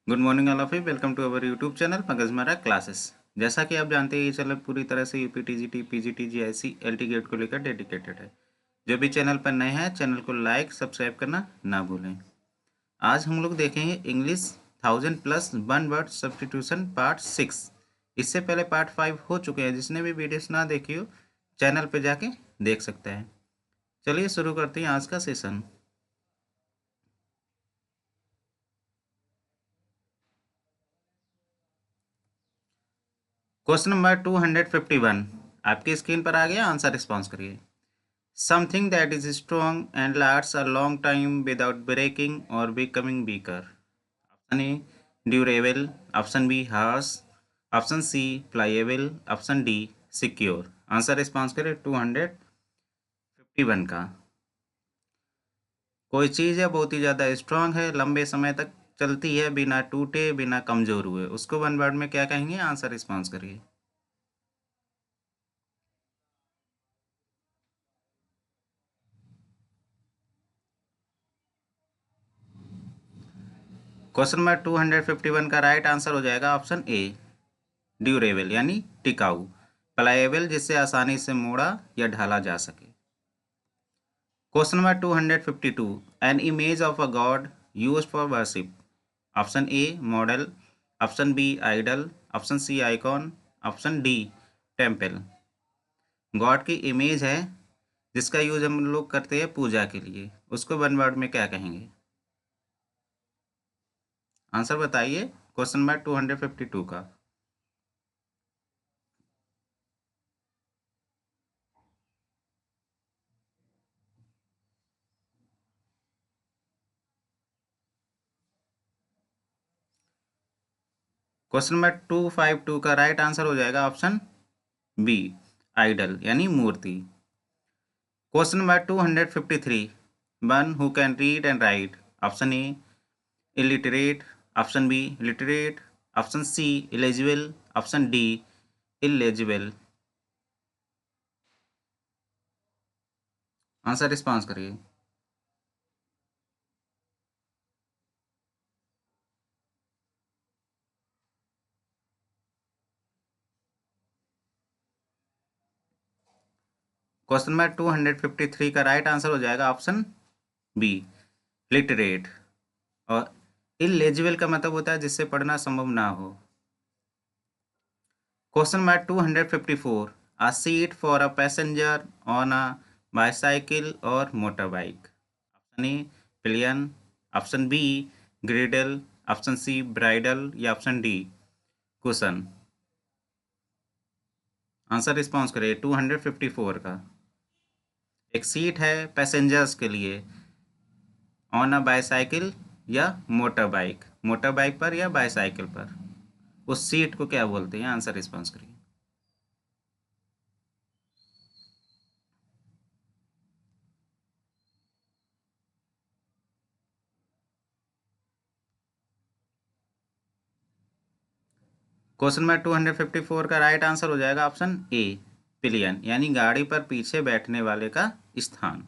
Good morning all of you. Welcome to our YouTube channel Magajmara classes. जैसा कि आप जानते हैं ये चैनल पूरी तरह से यूपीटीजीटी पीजीटी जीआईसी एलटी गेट को लेकर डेडिकेटेड है। जो भी चैनल पर नए हैं चैनल को लाइक सब्सक्राइब करना ना भूलें। आज हम लोग देखेंगे English 1000+ one word substitution part 6। इससे पहले पार्ट 5 हो चुके हैं। जिसने भी वीडियोस ना देखी हो चैनल पर जाके देख सकते हैं। चलिए शुरू करते हैं आज का सेशन। क्वेश्चन नंबर 251 आपकी स्क्रीन पर आ गया। आंसर रिस्पॉन्स करिए। Something that is strong and lasts a long time without breaking or becoming weaker. Option A durable, option B harsh, option C pliable, option D secure. Answer response करें 251 का। कोई चीज़ है बहुत ही ज़्यादा स्ट्रांग है, लंबे समय तक चलती है बिना टूटे बिना कमज़ोर हुए, उसको वन वर्ड में क्या कहेंगे? आंसर रिस्पॉन्स करिए। क्वेश्चन नंबर 251 का राइट आंसर हो जाएगा ऑप्शन ए ड्यूरेबल यानी टिकाऊ, प्लाएबल जिससे आसानी से मोड़ा या ढाला जा सके। Question number 252 an image of a god used for worship. Option A model, option B idol, option C icon, option D temple. God की इमेज है जिसका यूज हम लोग करते हैं पूजा के लिए, उसको वन वर्ड में क्या कहेंगे? आंसर बताइए क्वेश्चन नंबर 252 का। क्वेश्चन नंबर 252 का राइट आंसर हो जाएगा ऑप्शन बी आइडल यानी मूर्ति। Question number 253 one who can read and write. Option A illiterate, option B literate, option C illegible, option D illegible. Answer response करिए। Question number 253 का right answer हो जाएगा option B literate. और illegible का मतलब होता है जिससे पढ़ना संभव ना हो। Question number 254 a seat for a passenger on a bicycle or motor bike. Option A pillion, option B ग्रिडल, option C bridal या option D cushion. Answer response करिए 254 का। एक सीट है पैसेंजर्स के लिए ऑन अ बाईसाइकिल या motor bike पर या बाईसाइकिल पर, उस सीट को क्या बोलते हैं? आंसर रिस्पॉन्स करिए। क्वेश्चन नंबर 254 का राइट आंसर हो जाएगा ऑप्शन ए पिलियन यानी गाड़ी पर पीछे बैठने वाले का स्थान।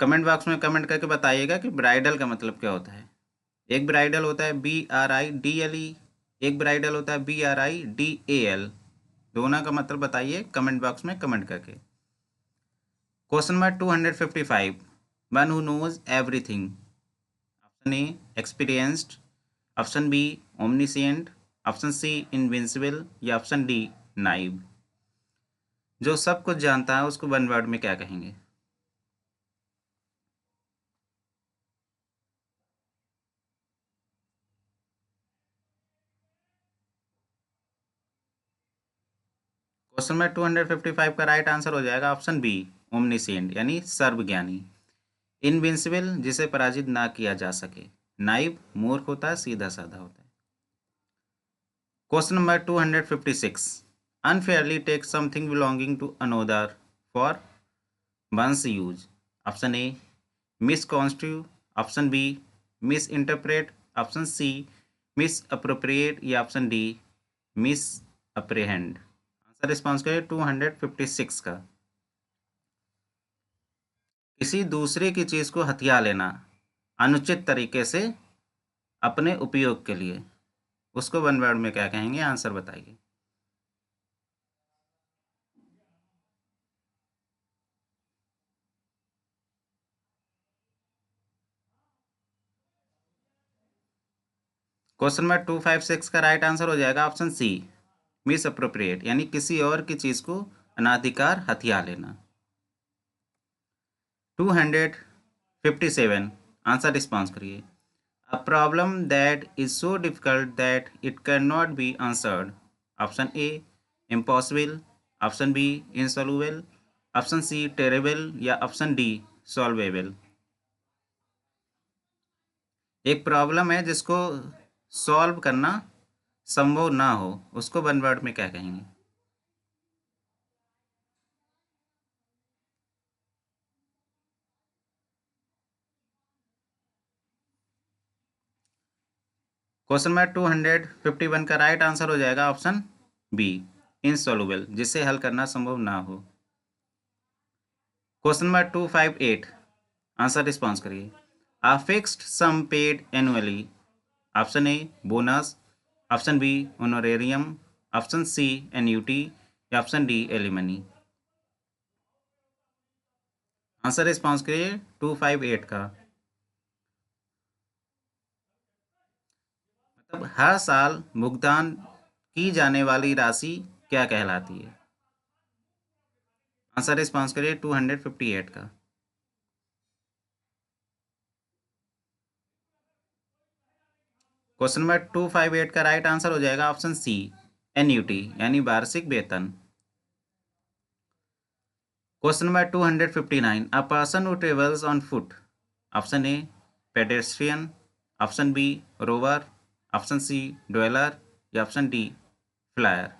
कमेंट बॉक्स में कमेंट करके बताइएगा कि ब्राइडल का मतलब क्या होता है। एक ब्राइडल होता है BRIDLE, एक ब्राइडल होता है BRIDAL। दोनों का मतलब बताइए कमेंट बॉक्स में कमेंट करके। Question number 255 one who knows everything. Option A experienced, option B omniscient, option C invincible या ऑप्शन डी नाइव। जो सब कुछ जानता है उसको वन वर्ड में क्या कहेंगे? क्वेश्चन नंबर 255 का राइट आंसर हो जाएगा ऑप्शन बी ओमनिसिएंट यानी सर्वज्ञानी। इनविंसिबल जिसे पराजित ना किया जा सके। नाइव मूर्ख होता है, सीधा साधा होता है। Question number 256 unfairly take something belonging to another for one's use. Option A misconstrue, option B misinterpret, option C misappropriate या option D misapprehend. Answer response करिए 256 का। किसी दूसरे की चीज़ को हथिया लेना, अनुचित तरीके से अपने उपयोग के लिए, उसको वन वर्ड में क्या कहेंगे? आंसर बताइए। क्वेश्चन नंबर 256 का राइट आंसर हो जाएगा ऑप्शन सी, मिस अप्रोप्रिएट, यानी किसी और की चीज को अनाधिकार हथिया लेना। 257 आंसर रिस्पॉन्स करिए। A problem that is so difficult that it cannot be answered. Option A, impossible. Option B, insoluble. Option C, terrible. या ऑप्शन डी, solvable। एक प्रॉब्लम है जिसको सॉल्व करना संभव ना हो, उसको वन वर्ड में क्या कहेंगे? क्वेश्चन नंबर 251 का राइट आंसर हो जाएगा ऑप्शन बी, इनसॉल्युबल, जिसे हल करना संभव ना हो। क्वेश्चन नंबर 258 आंसर रिस्पॉन्स करिए। A fixed sum paid annually. Option A bonus, option B honorarium, option C annuity या option D alimony. Answer response करिए 258 का। मतलब हर साल भुगतान की जाने वाली राशि क्या कहलाती है? आंसर रिस्पॉन्स करिए 258 का। क्वेश्चन नंबर 258 का राइट आंसर हो जाएगा ऑप्शन सी, एन्यूटी, यानी वार्षिक वेतन। Question number 259, a person who travels on foot. Option A pedestrian, option B rover, option C dweller या option D flyer.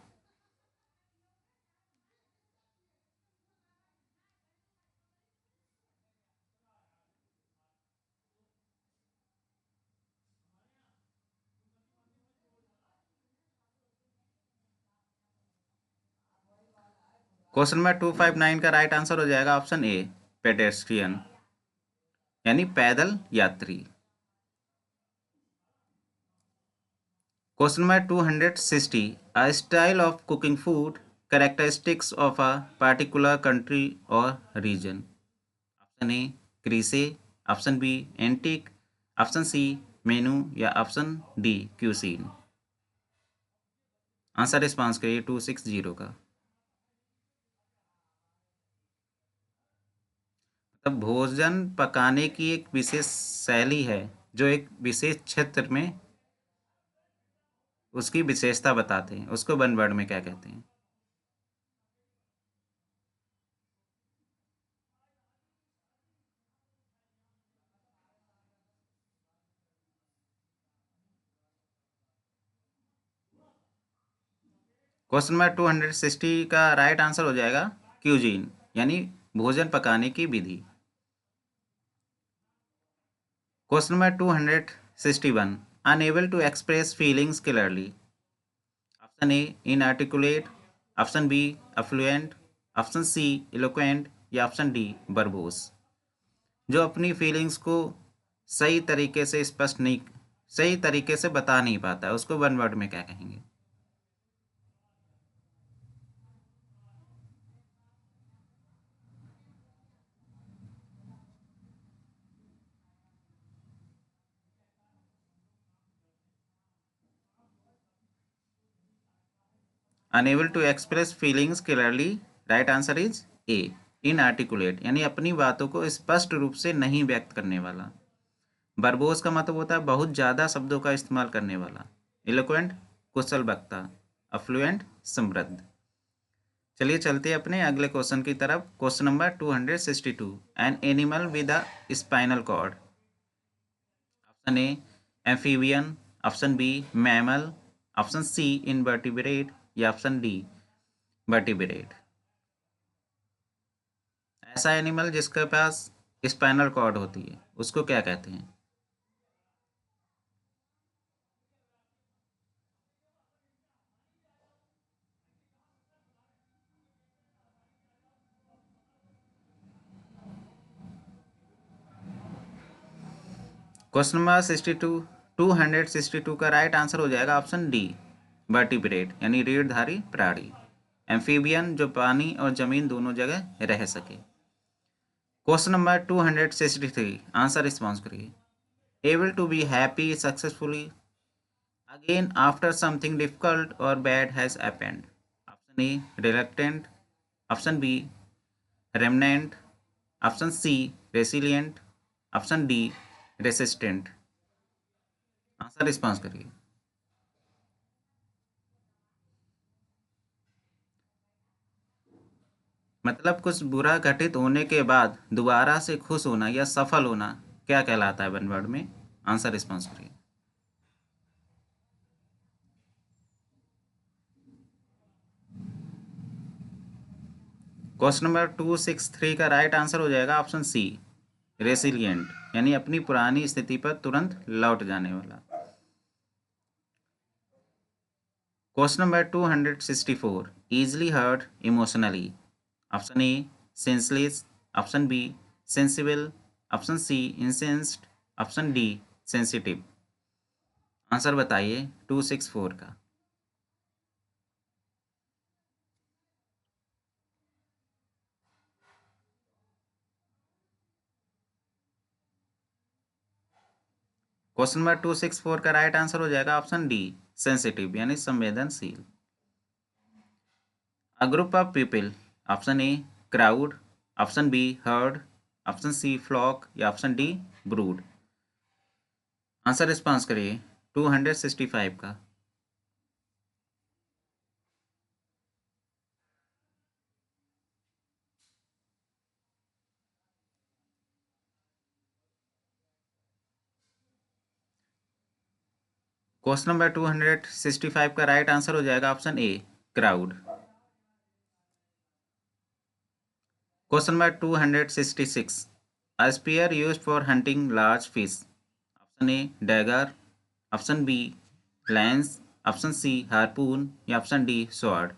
Question number 259 का राइट आंसर हो जाएगा ऑप्शन ए, पेडेस्ट्रियन, यानी पैदल यात्री। Question number 260, a style of cooking food, characteristics of a particular country or region. Option A crease, option B antic, option C menu या option D cuisine. Answer response करिए 260 का। मतलब भोजन पकाने की एक विशेष शैली है जो एक विशेष क्षेत्र में उसकी विशेषता बताते हैं, उसको वन वर्ड में क्या कहते हैं? क्वेश्चन नंबर 260 का राइट आंसर हो जाएगा क्यूजीन, यानी भोजन पकाने की विधि। Question number 261, unable to express feelings clearly. Option A inarticulate, option B affluent, option C eloquent या ऑप्शन डी बर्बोस। जो अपनी फीलिंग्स को सही तरीके से स्पष्ट नहीं, सही तरीके से बता नहीं पाता, उसको वन वर्ड में क्या कहेंगे? Unable to express feelings clearly, right answer is A, inarticulate, यानी अपनी बातों को स्पष्ट रूप से नहीं व्यक्त करने वाला। बर्बोस का मतलब होता है बहुत ज़्यादा शब्दों का इस्तेमाल करने वाला। इलोक्वेंट कुशल वक्ता। अफ्लुएंट समृद्ध। चलिए चलते हैं अपने अगले क्वेश्चन की तरफ। Question number 262, an animal with a spinal cord. Option A amphibian, option B mammal, option C invertebrate या ऑप्शन डी वर्टिब्रेट। ऐसा एनिमल जिसके पास स्पाइनल कॉर्ड होती है उसको क्या कहते हैं? क्वेश्चन नंबर 62 262 का राइट आंसर हो जाएगा ऑप्शन डी, वर्टिब्रेट यानी रीढ़धारी प्राणी। एम्फीबियन जो पानी और जमीन दोनों जगह रह सके। क्वेश्चन नंबर 263 आंसर रिस्पॉन्स करिए। Able to be happy successfully again after something difficult or bad has happened. Option A reluctant, option B remnant, option C resilient, option D resistant. Answer response करिए। मतलब कुछ बुरा घटित होने के बाद दोबारा से खुश होना या सफल होना क्या कहलाता है वन वर्ड में? आंसर रिस्पॉन्स करिए। क्वेश्चन नंबर 263 का राइट आंसर हो जाएगा ऑप्शन सी, रेसिलियंट यानी अपनी पुरानी स्थिति पर तुरंत लौट जाने वाला। Question number 264 easily hurt emotionally. Option A senseless, option B sensible, option C incensed, option D sensitive. Answer बताइए 264 का। क्वेश्चन नंबर 264 का राइट आंसर हो जाएगा ऑप्शन डी, सेंसिटिव यानी संवेदनशील। A group of people, option A crowd, option B herd, option C flock या option D brood. Answer response करिए 265 का। क्वेश्चन नंबर 265 का राइट आंसर हो जाएगा option A crowd. Question number 266 a spear used for hunting large fish. Option A dagger, option B lance, option C harpoon या option D sword.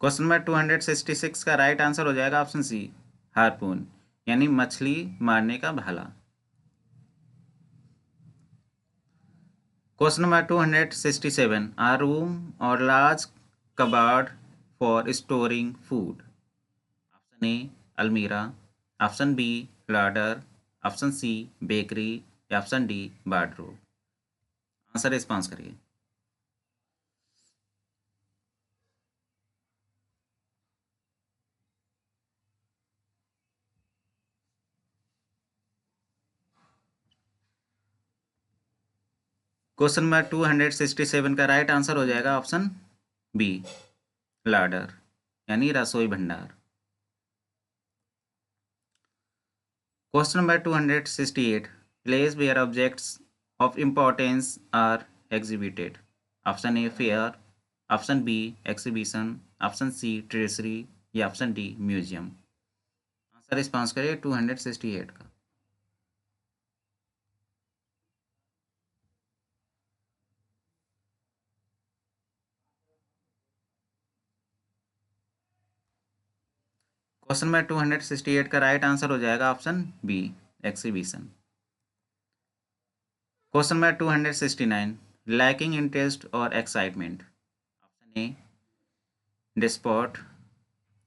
Question number 266 का right answer हो जाएगा option C harpoon यानी मछली मारने का भाला। Question number 267 a room or large cupboard for storing food. Option A almirah, option B larder, option C bakery या option D wardrobe. Answer response करिए। क्वेश्चन नंबर 267 का राइट आंसर हो जाएगा ऑप्शन बी लाडर यानी रसोई भंडार। Question number 268 place where objects of importance are exhibited. Option A fair, option B exhibition, option C treasury या option D museum. Answer response करिए 268 का। क्वेश्चन नंबर 268 का राइट आंसर हो जाएगा option B exhibition. Question number 269 lacking interest or excitement. Option A despot,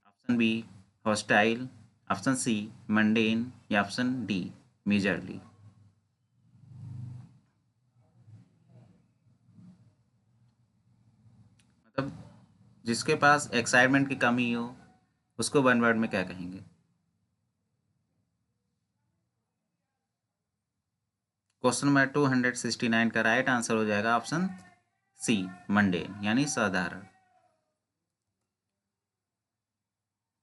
option B hostile, option C mundane या option D miserly. मतलब जिसके पास excitement की कमी हो उसको वन वर्ड में क्या कहेंगे? क्वेश्चन नंबर 269 का राइट आंसर हो जाएगा ऑप्शन सी मंडेन यानी साधारण।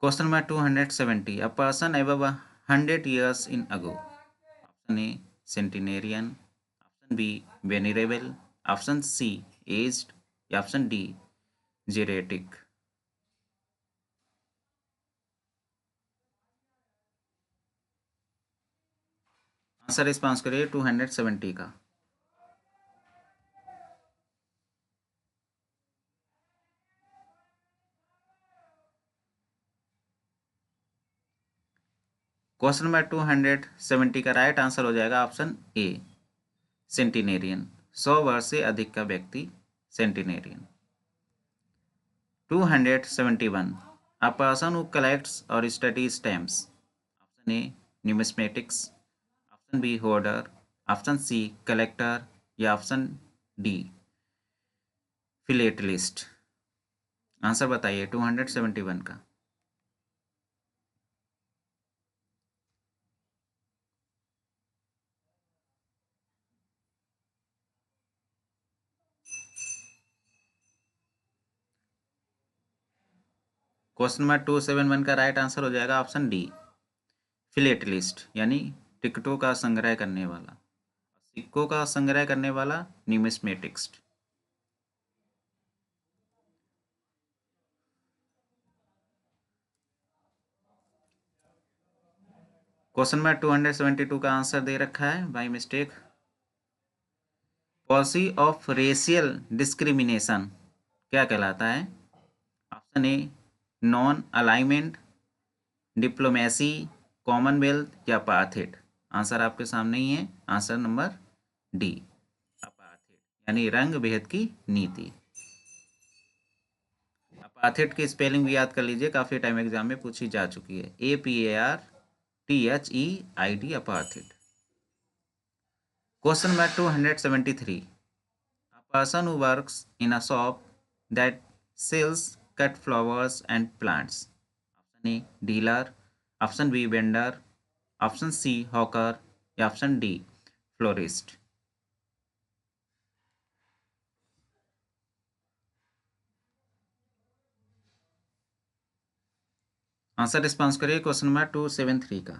Question number 270 a person above 100 years in age. Option A centenarian, option B venerable, option C aged या option D geriatric. Answer response करिए 270 का। क्वेश्चन नंबर 270 का right answer हो जाएगा ऑप्शन ए, सेंटिनेरियन। 100 वर्ष से अधिक का व्यक्ति centenarian. 271 a person who collects और study stamps. Option A numismatics, option B hoarder, option C collector या ऑप्शन डी फिलेटलिस्ट। आंसर बताइए 271 का। क्वेश्चन नंबर 271 का राइट आंसर हो जाएगा ऑप्शन डी, फिलेटलिस्ट, यानी टिकटों का संग्रह करने वाला, सिक्कों का संग्रह करने वाला न्यूमिस्मेटिक्स्ट। क्वेश्चन नंबर 272 का आंसर दे रखा है by mistake. Policy of racial discrimination क्या कहलाता है? Option a non alignment, diplomacy, Commonwealth या अपार्थेड। आंसर आपके सामने ही है, आंसर नंबर डी अपार्थेड, यानी रंग भेद की नीति। अपार्थेड की स्पेलिंग भी याद कर लीजिए, काफ़ी टाइम एग्जाम में पूछी जा चुकी है, APARTHEID apartheid. Question number 273 a person who works in a shop that sells cut flowers and plants. Option A dealer, option B vendor, option C hawker या option D florist. Answer response करिए question number 273 का।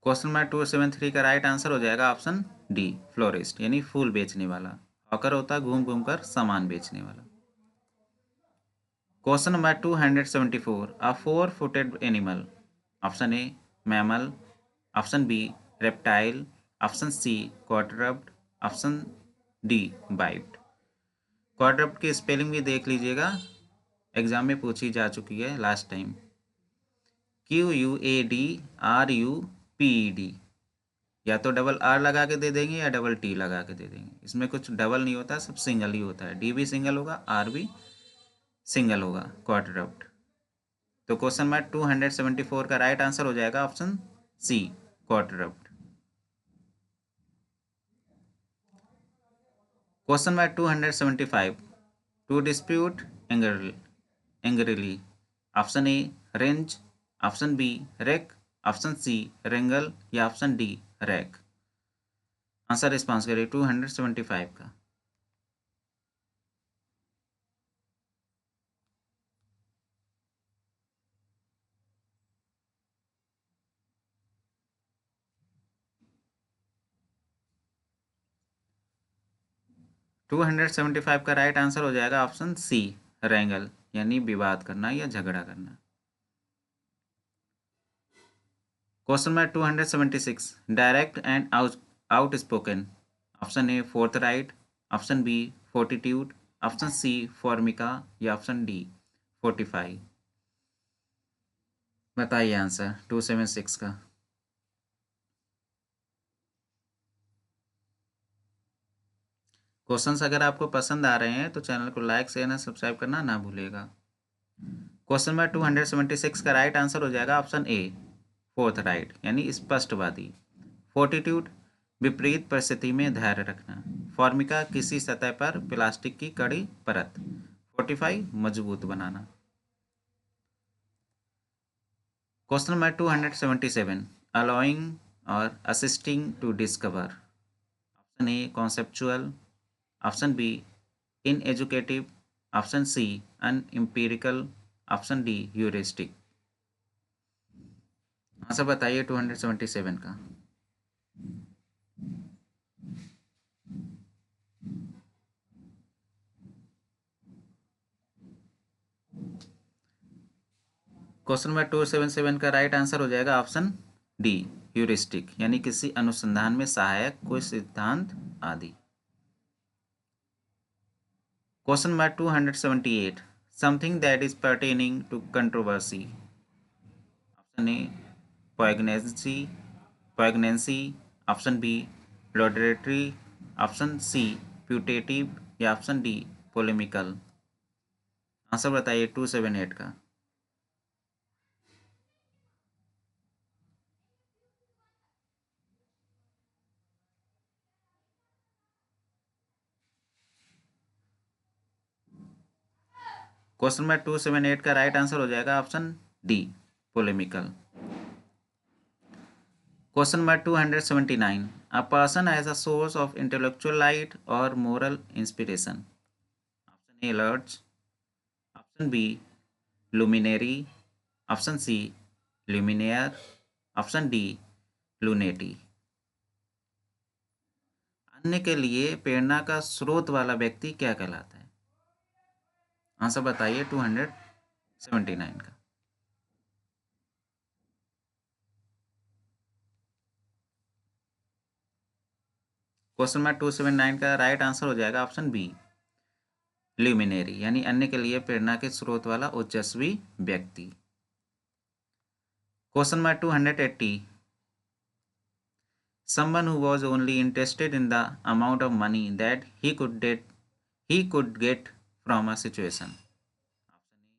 Question number 273 का right answer हो जाएगा option D florist, यानी फूल बेचने वाला। Hawker होता है घूम घूम कर सामान बेचने वाला। Question number 274 a 4-footed animal. Option A mammal, option B reptile, option C quadruped, option D bite. Quadruped की स्पेलिंग भी देख लीजिएगा, एग्जाम में पूछी जा चुकी है लास्ट टाइम। QUADRUPED, या तो डबल आर लगा के दे देंगे या डबल टी लगा के दे देंगे, इसमें कुछ डबल नहीं होता, सब सिंगल ही होता है। डी भी सिंगल होगा, आर भी सिंगल होगा, क्वाड्रप्ड। तो क्वेश्चन नंबर 274 का राइट आंसर हो जाएगा option C quadruped. Question number 275 to dispute angrily. Option A range, option B rake, option C wrangle या option D rack. Answer response करिए 275 का। टू 275 का राइट आंसर हो जाएगा ऑप्शन सी रेंगल, यानी विवाद करना या झगड़ा करना। Question number 276 direct and outspoken. Option A forthright, option B fortitude, option C formica या ऑप्शन डी 45। बताइए आंसर 276 का। क्वेश्चंस अगर आपको पसंद आ रहे हैं तो चैनल को लाइक शेयर और सब्सक्राइब करना ना भूलिएगा। क्वेश्चन नंबर 276 का राइट आंसर हो जाएगा ऑप्शन ए फोर्थ राइट, यानी स्पष्टवादी। फोर्टिट्यूड विपरीत परिस्थिति में धैर्य रखना। फॉर्मिका किसी सतह पर प्लास्टिक की कड़ी परत। 45 मजबूत बनाना। Question number 277 allowing or assisting to discover. Option A conceptual, option B ineducative, option C unempirical, option D heuristic. Answer बताइए 277 का। क्वेश्चन नंबर 277 का राइट आंसर हो जाएगा ऑप्शन डी ह्यूरिस्टिक, यानी किसी अनुसंधान में सहायक कोई सिद्धांत आदि। Question number 278, something that is pertaining to controversy. Option A poignancy, option B laudatory, option C putative या ऑप्शन डी पोलेमिकल। आंसर बताइए 278 का। क्वेश्चन नंबर 278 का राइट आंसर हो जाएगा option D polemical. Question number 279, a person as a source of intellectual light or moral inspiration. Option A lurch, option B luminary, option C luminaire, option D lunatic. अन्य के लिए प्रेरणा का स्रोत वाला व्यक्ति क्या कहलाता है? आंसर बताइए 279 का। क्वेश्चन नंबर 279 का राइट आंसर हो जाएगा ऑप्शन बी ल्यूमिनेरी, यानी अन्य के लिए प्रेरणा के स्रोत वाला ओजस्वी व्यक्ति। Question number 280, someone who was only interested in the amount of money that he could get from a situation. Option A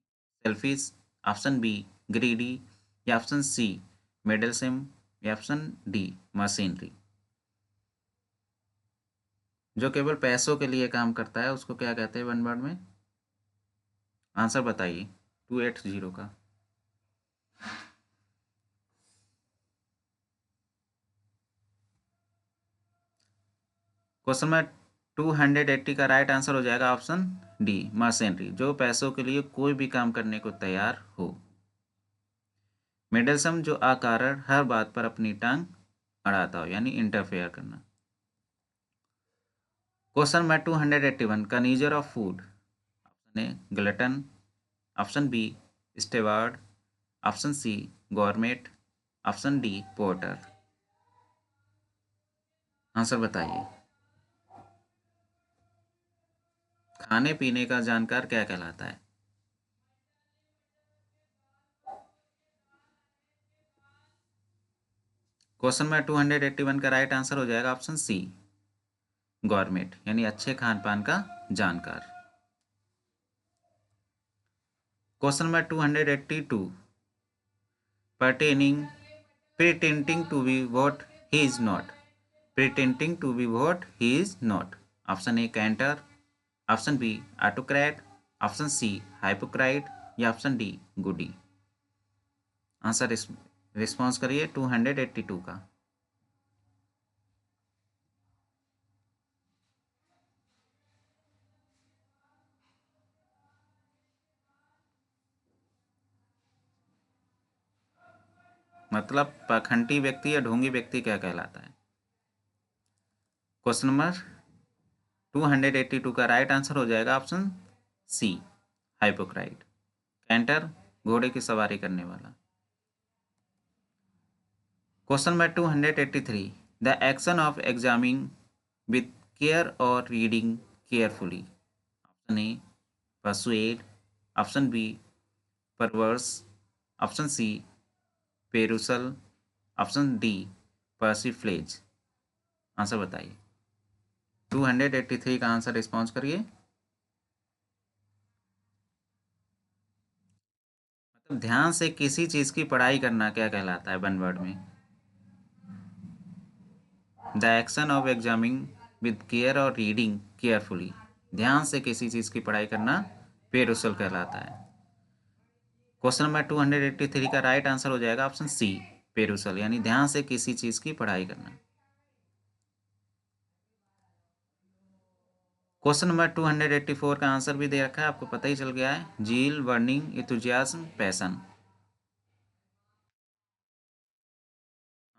selfish, option B greedy या ऑप्शन सी मेडलसम या ऑप्शन डी मशीनरी। जो केवल पैसों के लिए काम करता है उसको क्या कहते हैं वन वर्ड में? आंसर बताइए 280 का। क्वेश्चन में 280 का राइट आंसर हो जाएगा ऑप्शन डी मशीनरी, जो पैसों के लिए कोई भी काम करने को तैयार हो। मेडलसम, जो अकारण हर बात पर अपनी टांग अड़ाता हो, यानी इंटरफेयर करना। Question number 281, connoisseur of food. Option A glutton, option B steward, option C government, option D porter. Answer बताइए। खाने पीने का जानकार क्या कहलाता है? क्वेश्चन नंबर 281 का राइट आंसर हो जाएगा ऑप्शन सी गवर्नमेंट, यानी अच्छे खान पान का जानकार। Question number 282, pertaining pretending to be what he is not, pretending to be what he is not। Option A canter, option B autocrat, option C hypocrite या option D goody. Answer response करिए 282 का। मतलब पाखंडी व्यक्ति या ढोंगी व्यक्ति क्या कहलाता है? क्वेश्चन नंबर 282 का राइट आंसर हो जाएगा ऑप्शन सी हाइपोक्राइट। कैंटर, घोड़े की सवारी करने वाला। Question number 283, the action of examining with care or reading carefully. Option A persuade, option B perverse, option C perusal, option D persiflage. Answer बताइए 283 का आंसर रिस्पॉन्स करिए। मतलब ध्यान से किसी चीज की पढ़ाई करना क्या कहलाता है वन वर्ड में? The action of examining with care or reading carefully, ध्यान से किसी चीज की पढ़ाई करना पेरुसल कहलाता है। क्वेश्चन नंबर 283 का राइट आंसर हो जाएगा ऑप्शन सी पेरुसल, यानी ध्यान से किसी चीज की पढ़ाई करना। क्वेश्चन नंबर 284 का आंसर भी दे रखा है, आपको पता ही चल गया है। Zeal, burning, enthusiasm, passion.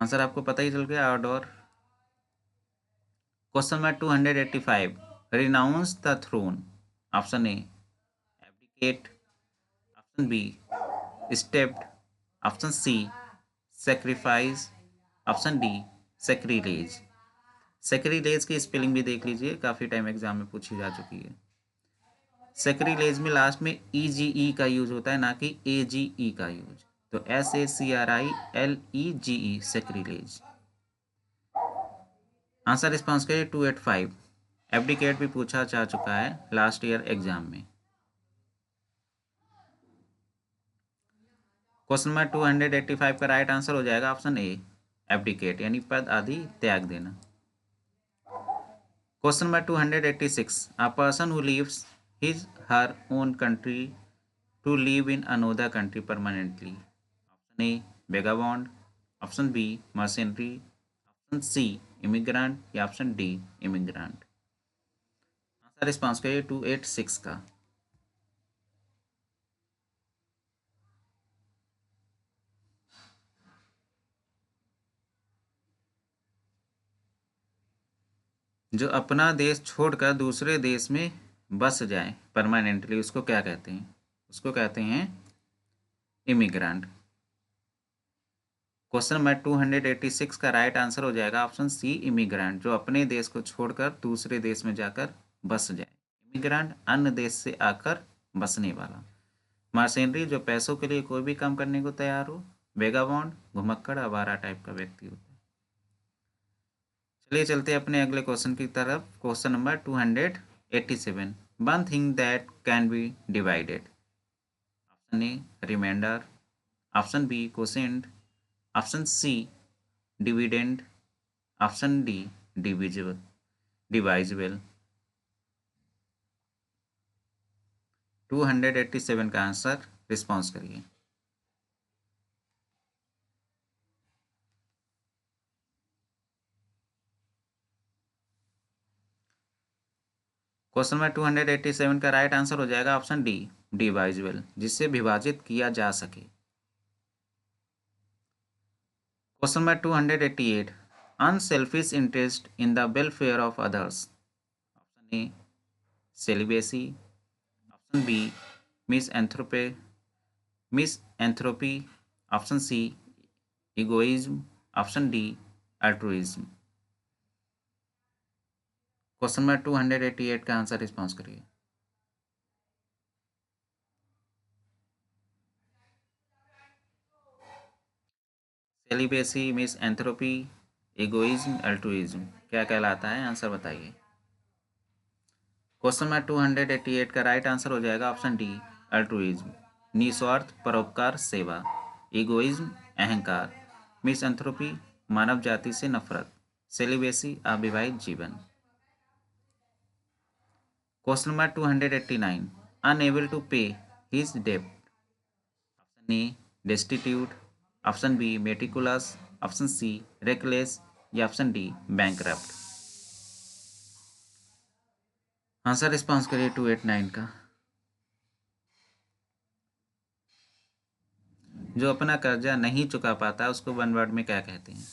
Answer आपको पता ही चल गया और question number 285, renounce the throne. Option A abdicate, option B stepped, option C sacrifice, option D sacrilege. Sacrilege की स्पेलिंग भी देख लीजिए, काफ़ी टाइम एग्जाम में पूछी जा चुकी है। सेक्रीलेज में लास्ट में EGE का यूज होता है, ना कि AGE का यूज। तो SACRILEGE सेक्रीलेज। आंसर रिस्पॉन्स करिए 285। एब्डिकेट भी पूछा जा चुका है लास्ट ईयर एग्जाम में। क्वेश्चन नंबर 285 का राइट आंसर हो जाएगा ऑप्शन ए, एब्डिकेट यानी पद आदि त्याग देना। Question number 286, a person who leaves his her own country to live in another country permanently. Option A vagabond, option B mercenary, option C emigrant या option D immigrant. Answer response करिए 286 का। जो अपना देश छोड़कर दूसरे देश में बस जाए परमानेंटली, उसको क्या कहते हैं? उसको कहते हैं इमिग्रेंट। क्वेश्चन नंबर 286 का राइट आंसर हो जाएगा ऑप्शन सी इमिग्रेंट, जो अपने देश को छोड़कर दूसरे देश में जाकर बस जाए। इमिग्रेंट अन्य देश से आकर बसने वाला। मर्सेनरी जो पैसों के लिए कोई भी काम करने को तैयार हो। वेगाबॉन्ड घुमक्कड़ आवारा टाइप का व्यक्ति होता है। चलिए चलते हैं अपने अगले क्वेश्चन की तरफ। Question number 287, one thing that can be divided. Option A remainder, option B quotient, option C dividend, option D divisible. 287 का आंसर रिस्पॉन्स करिए। क्वेश्चन नंबर 287 का राइट आंसर हो जाएगा ऑप्शन डी डिवाइजिबल, जिससे विभाजित किया जा सके। Question number 288, unselfish interest in the welfare of others. Option A celibacy, option B misanthropy, option C egoism, option D altruism. Question number 288 का आंसर रिस्पॉन्स करिए। Celibacy, misanthropy, egoism, altruism क्या कहलाता है? Answer बताइए। Question number 288 का right answer हो जाएगा option D altruism, निस्वार्थ परोपकार सेवा। इगोइज्म अहंकार, मिसएंथ्रोपी मानव जाति से नफरत, सेलिबेसी अविवाहित जीवन। Question number 289, unable to pay his डेब्ट। Option A destitute, option B meticulous, option C reckless या option D bankrupt. Answer response करिए 289 का। जो अपना कर्जा नहीं चुका पाता उसको वन वर्ड में क्या कहते हैं?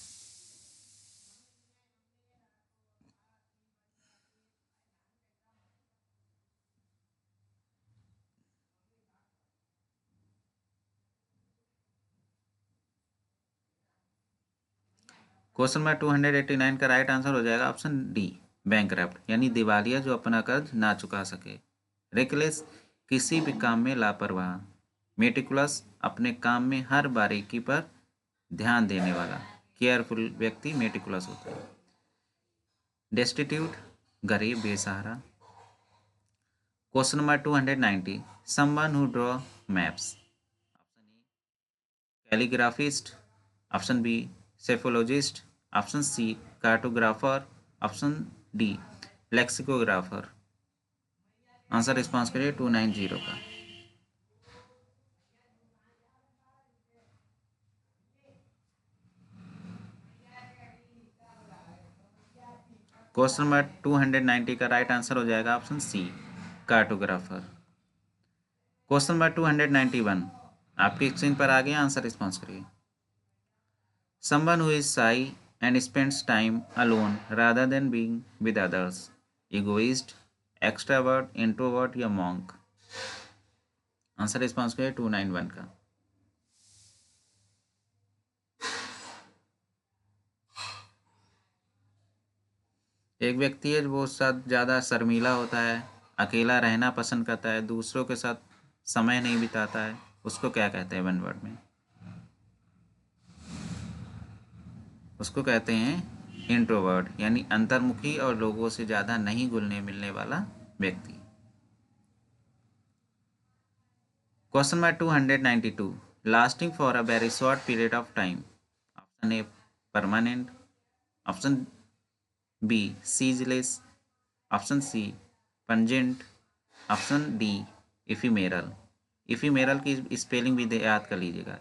क्वेश्चन नंबर 289 का राइट आंसर हो जाएगा ऑप्शन डी बैंकरप्ट, यानी दिवालिया जो अपना कर्ज ना चुका सके। रेकलेस किसी भी काम में लापरवाह। मेटिकुलस अपने काम में हर बारीकी पर ध्यान देने वाला केयरफुल व्यक्ति मेटिकुलस होता है। डेस्टिट्यूट गरीब बेसहारा। Question number 290, someone who draw maps. Option A calligraphist, option B psephologist, option C cartographer, option D lexicographer. Answer response करिए 290 का। क्वेश्चन नंबर 290 का राइट आंसर हो जाएगा option C cartographer. Question number 291 आपकी स्क्रीन पर आ गया, आंसर रिस्पॉन्स करिए। Someone who is shy and spends time alone rather than being with others. Egoist, extrovert, introvert या monk। आंसर रिस्पॉन्स करिए 291 का। एक व्यक्ति है वो ज़्यादा शर्मीला होता है, अकेला रहना पसंद करता है, दूसरों के साथ समय नहीं बिताता है, उसको क्या कहते हैं वन वर्ड में? उसको कहते हैं इंट्रोवर्ट, यानी अंतर्मुखी और लोगों से ज़्यादा नहीं घुलने मिलने वाला व्यक्ति। Question number 292, lasting for a very short period of time. Option A permanent, option B ceaseless, option C pungent, option D ephemeral. Ephemeral की स्पेलिंग भी याद कर लीजिएगा,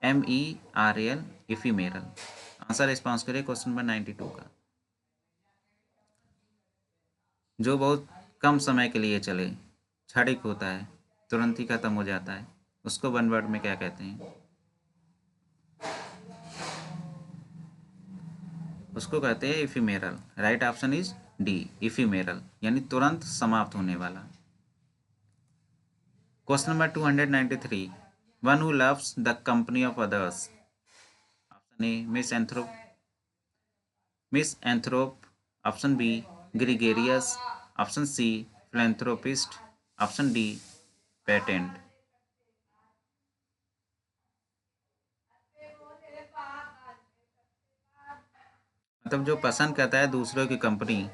EPHEMERAL, इफिमेरल। आंसर रिस्पॉन्स करिए क्वेश्चन नंबर 92 का। जो बहुत कम समय के लिए चले, क्षणिक होता है, तुरंत ही खत्म हो जाता है, उसको वन वर्ड में क्या कहते हैं? उसको कहते हैं ephemeral. Right option is D, ephemeral, यानी तुरंत समाप्त होने वाला। Question number 293, one who loves the company of others. Option A misanthrope, option B gregarious, option C philanthropist, option D patent. मतलब जो पसंद करता है दूसरों की कंपनी,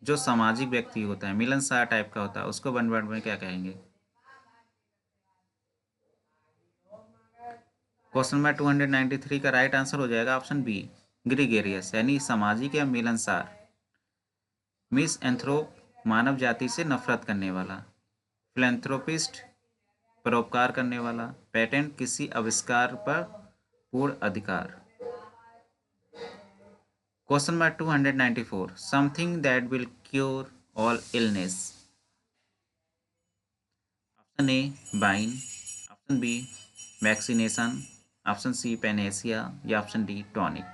जो सामाजिक व्यक्ति होता है, मिलनसार टाइप का होता है, उसको वन वर्ड में क्या कहेंगे? क्वेश्चन नंबर 293 का राइट आंसर हो जाएगा ऑप्शन बी ग्रिगेरियस, यानी सामाजिक या मिलनसार। मिस एंथ्रोप, मानव जाति से नफरत करने वाला। फिलेंथ्रोपिस्ट, परोपकार करने वाला। पेटेंट, किसी आविष्कार पर पूर्ण अधिकार। Question number 294, something that will cure all illness. Option A bane, option B vaccination, option C panacea या option D tonic.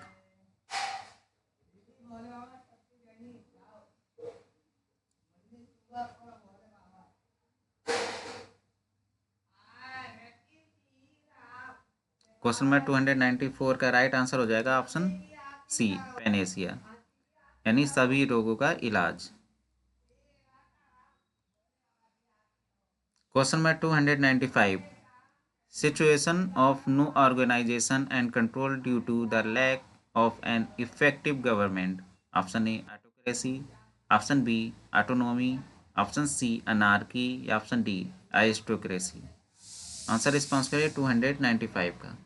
Question number 294 का राइट आंसर हो जाएगा ऑप्शन सी पेनेसिया, यानी सभी रोगों का इलाज। Question number 295, situation of no organisation and control due to the lack of an effective government. Option A autocracy, option B autonomy, option C anarchy या option D aristocracy. Answer response करिए 295 का।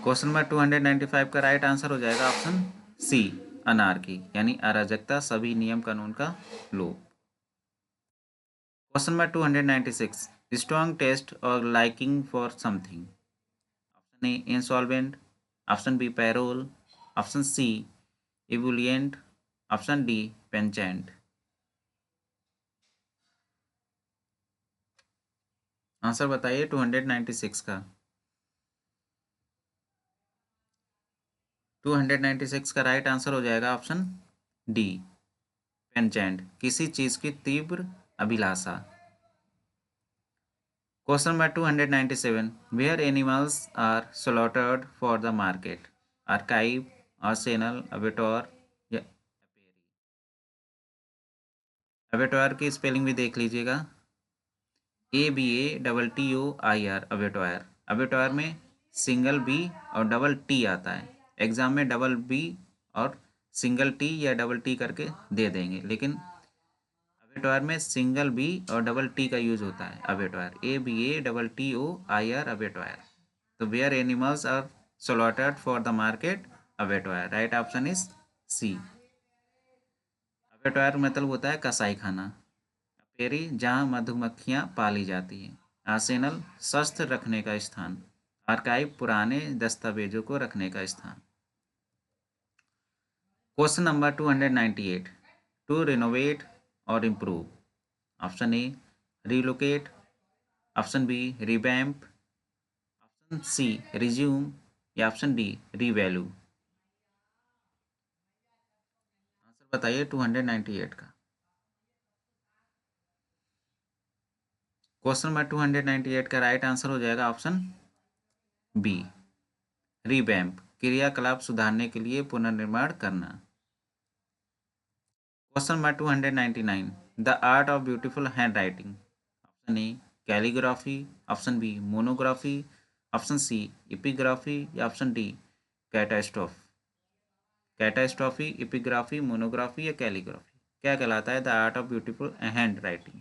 Question number 295 का right answer हो जाएगा option C anarchy, यानी अराजकता, सभी नियम कानून का लोप। क्वेश्चन नंबर 296, स्ट्रॉन्ग टेस्ट और liking for something. Option A insolvent, option B parole, option C ebullient, option D penchant. Answer बताइए 296 का। 296 का राइट आंसर हो जाएगा ऑप्शन डी पेंचेंट, किसी चीज की तीव्र अभिलाषा। Question number 297, where animals are slaughtered for the market. Archive, arsenal, abattoir या एपेरी। अबेटोर की स्पेलिंग भी देख लीजिएगा, ABATTOIR, अबेटोयर। अबेटोयर में सिंगल बी और डबल टी आता है, एग्जाम में डबल बी और सिंगल टी या डबल टी करके दे देंगे, लेकिन अबेटोयर में सिंगल बी और डबल टी का यूज होता है। Abattoir, ABATTOIR, abattoir. तो where animals are slaughtered for the market, abattoir. Right option is C. Abattoir मतलब होता है कसाई खाना। एपेरी, जहाँ मधुमक्खियाँ पाली जाती हैं। आर्सेनल, शस्त्र रखने का स्थान। आर्काइव, पुराने दस्तावेजों को रखने का स्थान। क्वेश्चन नंबर 298, टू रिनोवेट और improve. Option A relocate, option B revamp, option C resume या ऑप्शन डी रीवैल्यू। बताइए 298 का। क्वेश्चन नंबर 298 का राइट आंसर हो जाएगा ऑप्शन बी, रिवैम्प, क्रियाकलाप सुधारने के लिए पुनर्निर्माण करना। Question number 299, the art of beautiful handwriting. Option A calligraphy, option B monography, option C epigraphy या option D catastrophe. Catastrophe, epigraphy, monography या कैलीग्राफी, क्या कहलाता है the art of beautiful handwriting?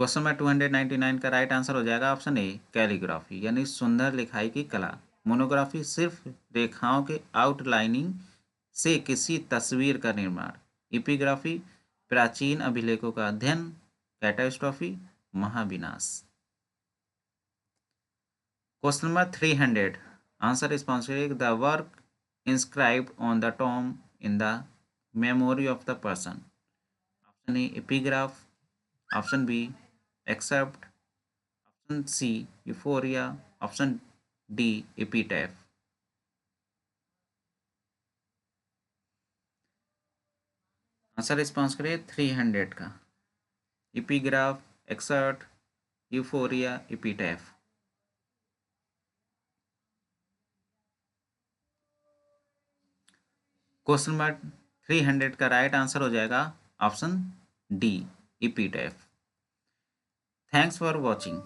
Question number 299 का right answer हो जाएगा option A calligraphy, यानी सुंदर लिखाई की कला। मोनोग्राफी सिर्फ रेखाओं के आउटलाइनिंग से किसी तस्वीर का निर्माण। एपिग्राफी प्राचीन अभिलेखों का अध्ययन। कैटास्ट्रॉफी महाविनाश। Question number 300, answer responsible the work inscribed on the tomb in the memory of the person. Option A epigraph, option B except, option C euphoria, option D epitaph. Answer response करिए 300 का। Epigraph, except, euphoria, epitaph. Question number 300 का right answer हो जाएगा option D epitaph. Thanks for watching.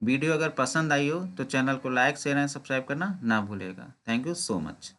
Video अगर पसंद आई हो तो channel को लाइक शेयर एंड सब्सक्राइब करना ना भूलेगा। Thank you so much.